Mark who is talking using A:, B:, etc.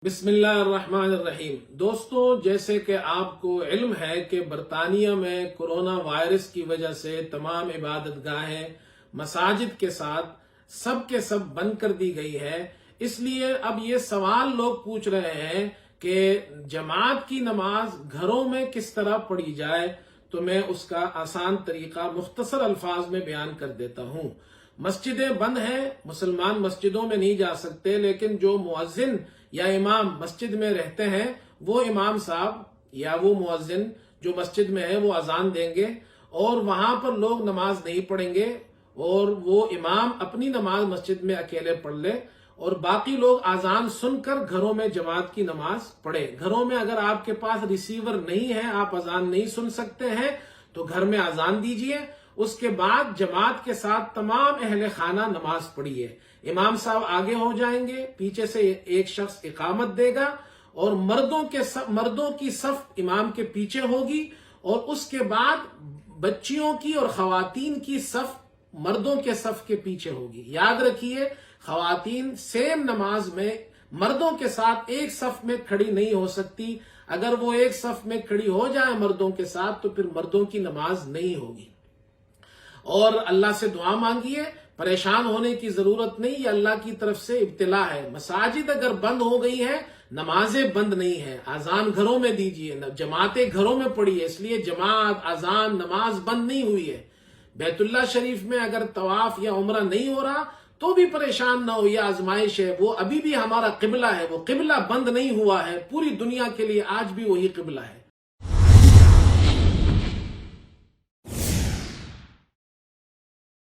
A: بسم اللہ الرحمن الرحیم۔ دوستو، جیسے کہ آپ کو علم ہے کہ برطانیہ میں کورونا وائرس کی وجہ سے تمام عبادت گاہیں مساجد کے ساتھ سب بند کر دی گئی ہے، اس لیے اب یہ سوال لوگ پوچھ رہے ہیں کہ جماعت کی نماز گھروں میں کس طرح پڑھی جائے، تو میں اس کا آسان طریقہ مختصر الفاظ میں بیان کر دیتا ہوں۔ مسجدیں بند ہیں، مسلمان مسجدوں میں نہیں جا سکتے، لیکن جو مؤذن یا امام مسجد میں رہتے ہیں وہ امام صاحب یا وہ مؤذن جو مسجد میں ہے وہ اذان دیں گے اور وہاں پر لوگ نماز نہیں پڑھیں گے، اور وہ امام اپنی نماز مسجد میں اکیلے پڑھ لے اور باقی لوگ اذان سن کر گھروں میں جماعت کی نماز پڑھے۔ گھروں میں اگر آپ کے پاس ریسیور نہیں ہے، آپ اذان نہیں سن سکتے ہیں، تو گھر میں اذان دیجئے، اس کے بعد جماعت کے ساتھ تمام اہل خانہ نماز پڑھیے۔ امام صاحب آگے ہو جائیں گے، پیچھے سے ایک شخص اقامت دے گا اور مردوں کی صف امام کے پیچھے ہوگی، اور اس کے بعد بچیوں کی اور خواتین کی صف مردوں کے صف کے پیچھے ہوگی۔ یاد رکھیے، خواتین سیم نماز میں مردوں کے ساتھ ایک صف میں کھڑی نہیں ہو سکتی۔ اگر وہ ایک صف میں کھڑی ہو جائے مردوں کے ساتھ تو پھر مردوں کی نماز نہیں ہوگی۔ اور اللہ سے دعا مانگیے، پریشان ہونے کی ضرورت نہیں، یہ اللہ کی طرف سے ابتلا ہے۔ مساجد اگر بند ہو گئی ہیں، نمازیں بند نہیں ہیں، اذان گھروں میں دیجیے، جماعتیں گھروں میں پڑھیے، اس لیے جماعت، اذان، نماز بند نہیں ہوئی ہے۔ بیت اللہ شریف میں اگر طواف یا عمرہ نہیں ہو رہا تو بھی پریشان نہ ہو، یہ آزمائش ہے، وہ ابھی بھی ہمارا قبلہ ہے، وہ قبلہ بند نہیں ہوا ہے، پوری دنیا کے لیے آج بھی وہی قبلہ ہے۔